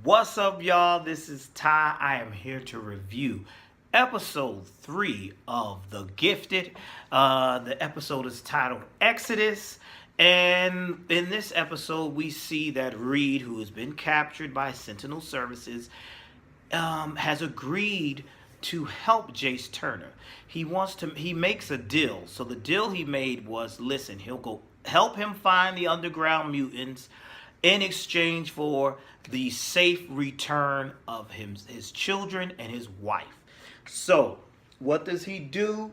What's up, y'all? This is Ty. I am here to review episode 3 of The Gifted. The episode is titled Exodus. And in this episode, we see that Reed, who has been captured by Sentinel Services, has agreed to help Jace Turner. He makes a deal. So the deal he made was, listen, he'll go help him find the underground mutants in exchange for the safe return of his children and his wife. So what does he do?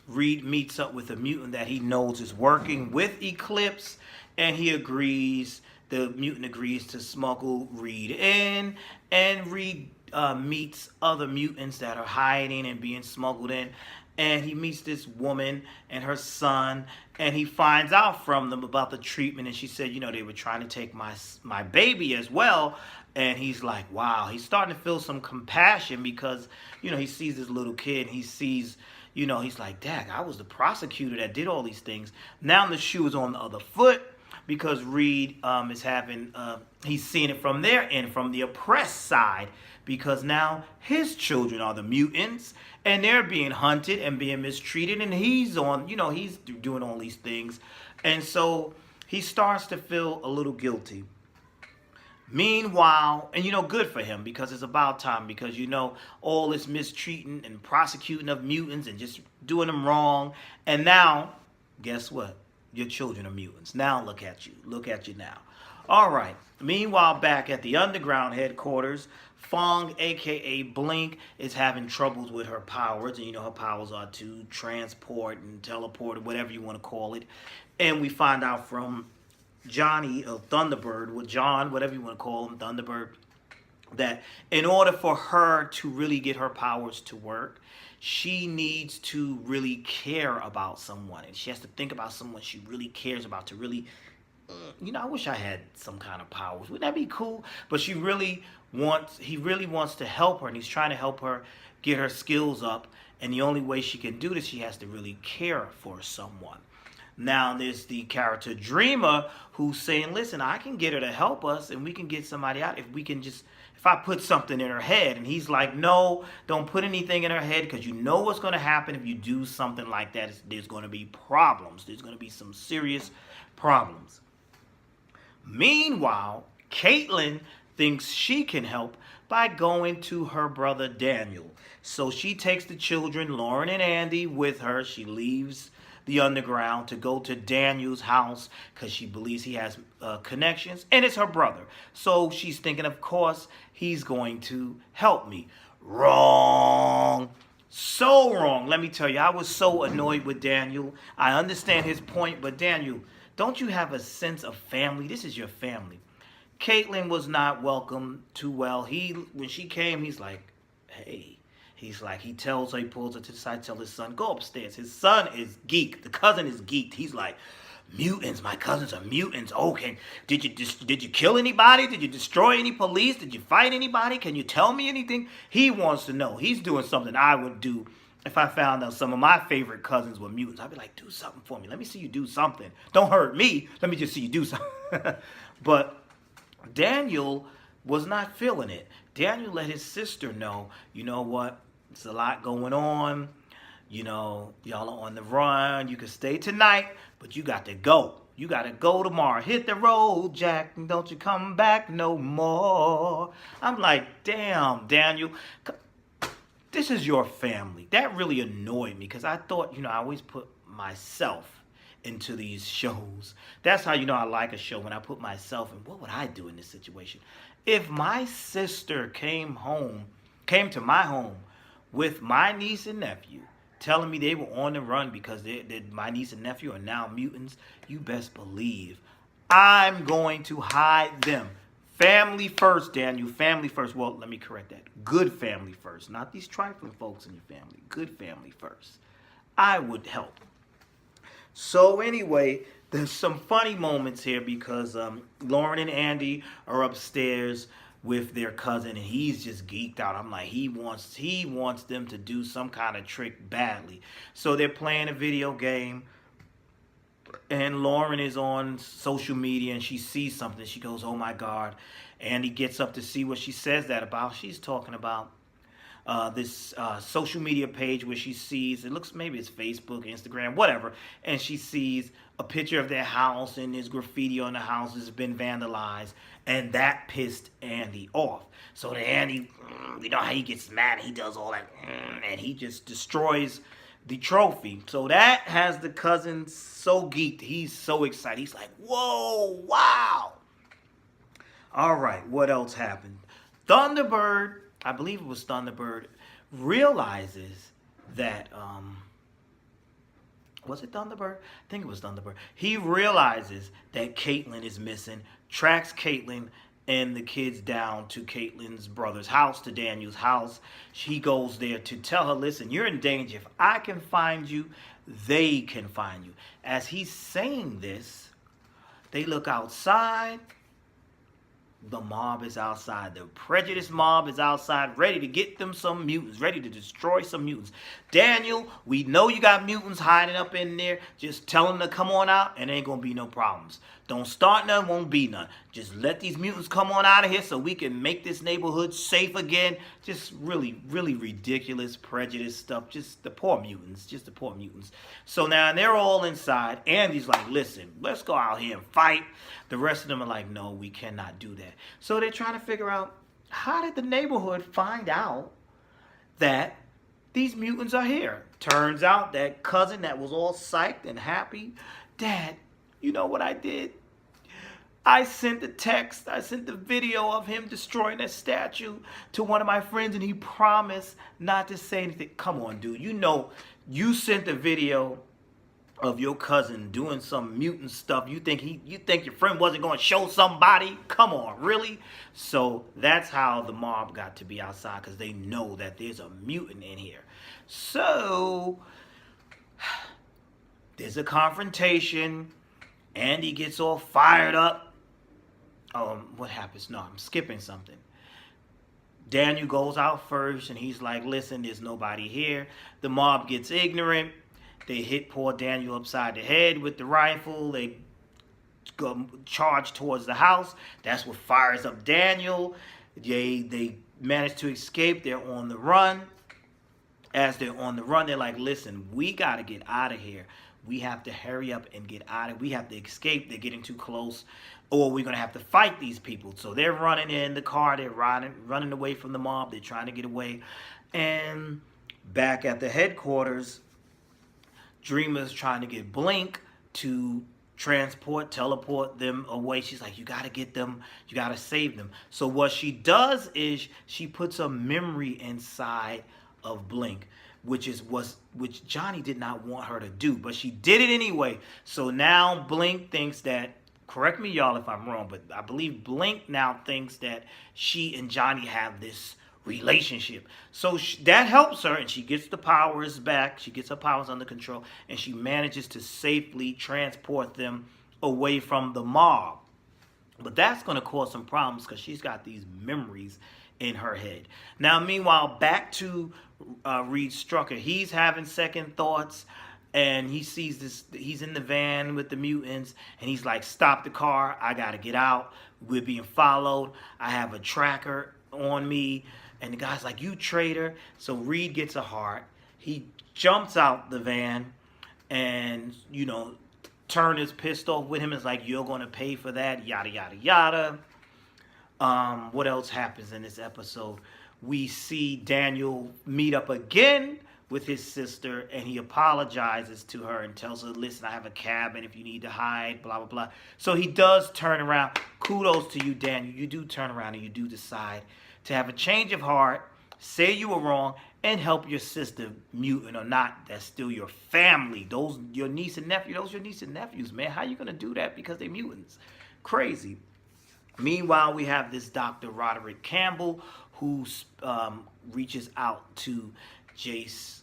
Reed meets up with a mutant that he knows is working with Eclipse, and the mutant agrees to smuggle Reed in, and Reed meets other mutants that are hiding and being smuggled in. And he meets this woman and her son, and he finds out from them about the treatment. And she said, they were trying to take my baby as well. And he's like, wow. He's starting to feel some compassion because, he sees this little kid. And he sees, he's like, dang, I was the prosecutor that did all these things. Now the shoe is on the other foot because Reed he's seeing it from their end, from the oppressed side, because now his children are the mutants and they're being hunted and being mistreated, and he's doing all these things. And so he starts to feel a little guilty. Meanwhile, and good for him, because it's about time, because all this mistreating and prosecuting of mutants and just doing them wrong. And now, guess what? Your children are mutants. Now look at you. Look at you now. All right. Meanwhile, back at the underground headquarters, Fong, aka Blink, is having troubles with her powers. And her powers are to transport and teleport, or whatever you want to call it. And we find out from Johnny, or Thunderbird, with John, whatever you want to call him, Thunderbird, that in order for her to really get her powers to work, she needs to really care about someone. And she has to think about someone she really cares about to really, I wish I had some kind of powers. Wouldn't that be cool? But he really wants to help her, and he's trying to help her get her skills up. And the only way she can do this, she has to really care for someone. Now there's the character Dreamer, who's saying, listen, I can get her to help us, and we can get somebody out if I put something in her head. And he's like, no, don't put anything in her head, because you know what's going to happen if you do something like that. There's going to be problems. There's going to be some serious problems. Meanwhile, Caitlin thinks she can help by going to her brother Daniel. So she takes the children, Lauren and Andy, with her. She leaves the underground to go to Daniel's house because she believes he has connections, and it's her brother. So she's thinking, of course, he's going to help me. Wrong. So wrong. Let me tell you, I was so annoyed with Daniel. I understand his point, but Daniel, don't you have a sense of family? This is your family. Caitlin was not welcomed too well. When she came, he's like, hey. He tells her, he pulls her to the side, tells his son, go upstairs. His son is geeked. The cousin is geeked. He's like, mutants, my cousins are mutants. Okay, did you kill anybody? Did you destroy any police? Did you fight anybody? Can you tell me anything? He wants to know. He's doing something I would do if I found out some of my favorite cousins were mutants. I'd be like, do something for me. Let me see you do something. Don't hurt me. Let me just see you do something. But Daniel was not feeling it. Daniel let his sister know, you know what? There's a lot going on. Y'all are on the run. You can stay tonight, but you got to go. You got to go tomorrow. Hit the road, Jack, and don't you come back no more. I'm like, damn, Daniel. This is your family. That really annoyed me, because I thought, I always put myself into these shows. That's how I like a show, when I put myself in. What would I do in this situation? If my sister came to my home with my niece and nephew, telling me they were on the run because my niece and nephew are now mutants, you best believe I'm going to hide them. Family first, Daniel. Family first. Well, let me correct that. Good family first. Not these trifling folks in your family. Good family first. I would help. So anyway, there's some funny moments here because Lauren and Andy are upstairs with their cousin, and he's just geeked out. I'm like, he wants them to do some kind of trick badly. So they're playing a video game, And Lauren is on social media and she sees something. She goes, oh my God. Andy gets up to see what she says that about. She's talking about this social media page where she sees, it looks, maybe it's Facebook, Instagram, whatever, and she sees a picture of their house and there's graffiti on the house has been vandalized, and that pissed Andy off. So the Andy, you know how he gets mad, he does all that, and he just destroys the trophy. So that has the cousin so geeked. He's so excited. He's like, whoa, wow. All right, what else happened? Thunderbird, I believe it was Thunderbird, realizes that, was it Thunderbird? I think it was Thunderbird. He realizes that Caitlin is missing, tracks Caitlin and the kids down to Caitlin's brother's house, to Daniel's house. He goes there to tell her, listen, you're in danger. If I can find you, they can find you. As he's saying this, they look outside. The mob is outside. The prejudiced mob is outside, ready to get them some mutants, ready to destroy some mutants. Daniel, we know you got mutants hiding up in there. Just tell them to come on out and there ain't going to be no problems. Don't start none, won't be none. Just let these mutants come on out of here so we can make this neighborhood safe again. Just really, really ridiculous, prejudiced stuff. Just the poor mutants. Just the poor mutants. So now they're all inside. Andy's like, listen, let's go out here and fight. The rest of them are like, no, we cannot do that. So they're trying to figure out, how did the neighborhood find out that these mutants are here? Turns out that cousin that was all psyched and happy, Dad, you know what I did? I sent the text, I sent the video of him destroying that statue to one of my friends, and he promised not to say anything. Come on, dude. You know, you sent the video of your cousin doing some mutant stuff. You think your friend wasn't going to show somebody? Come on, really? So that's how the mob got to be outside, because they know that there's a mutant in here. So there's a confrontation. Andy gets all fired up. What happens? No, I'm skipping something. Daniel goes out first and he's like, listen, there's nobody here. The mob gets ignorant. They hit poor Daniel upside the head with the rifle. They go charge towards the house. That's what fires up Daniel. They manage to escape. They're on the run. As they're on the run, they're like, listen, we got to get out of here. We have to hurry up and get out of it. We have to escape. They're getting too close, or we're going to have to fight these people. So they're running in the car. They're running away from the mob. They're trying to get away. And back at the headquarters, Dreamer's trying to get Blink to teleport them away. She's like, you got to get them. You got to save them. So what she does is she puts a memory inside of Blink, which Johnny did not want her to do, but she did it anyway. So now Blink thinks that, correct me y'all if I'm wrong, but I believe Blink now thinks that she and Johnny have this relationship. So that helps her, and she gets the powers back. She gets her powers under control, and she manages to safely transport them away from the mob. But that's going to cause some problems because she's got these memories in her head. Now, meanwhile, back to Reed Strucker. He's having second thoughts, and he sees this. He's in the van with the mutants, and he's like, stop the car. I got to get out. We're being followed. I have a tracker on me. And the guy's like, you traitor. So Reed gets a heart. He jumps out the van, and, you know, Turner's pissed off with him. It's like, you're going to pay for that, yada, yada, yada. What else happens in this episode? We see Daniel meet up again with his sister, and he apologizes to her and tells her, listen, I have a cabin if you need to hide, blah, blah, blah. So he does turn around. Kudos to you, Daniel. You do turn around and you do decide to have a change of heart, say you were wrong, and help your sister, mutant or not. That's still your family. Those your niece and nephew. Those your niece and nephews, man. How you gonna do that because they're mutants? Crazy. Meanwhile, we have this Dr. Roderick Campbell who reaches out to Jace,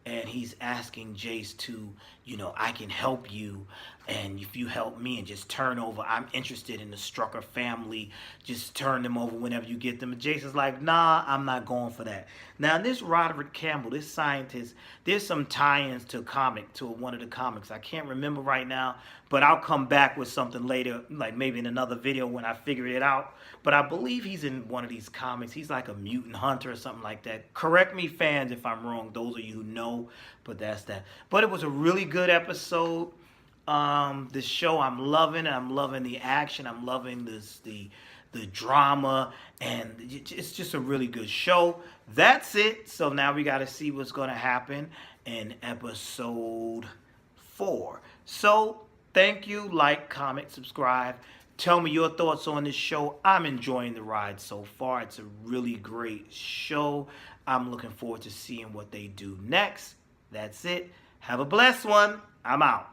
and he's asking Jace to you know, I can help you, and if you help me and just turn over, I'm interested in the Strucker family, just turn them over whenever you get them. And Jason's like, nah, I'm not going for that. Now, this Roderick Campbell, this scientist, there's some tie-ins to one of the comics. I can't remember right now, but I'll come back with something later, like maybe in another video when I figure it out. But I believe he's in one of these comics. He's like a mutant hunter or something like that. Correct me, fans, if I'm wrong. Those of you who know, but that's that. But it was a really good episode. The show I'm loving. I'm loving the action. I'm loving the drama, and it's just a really good show. That's it. So now we got to see what's going to happen in episode 4. So thank you. Like, comment, subscribe. Tell me your thoughts on this show. I'm enjoying the ride so far. It's a really great show. I'm looking forward to seeing what they do next. That's it. Have a blessed one. I'm out.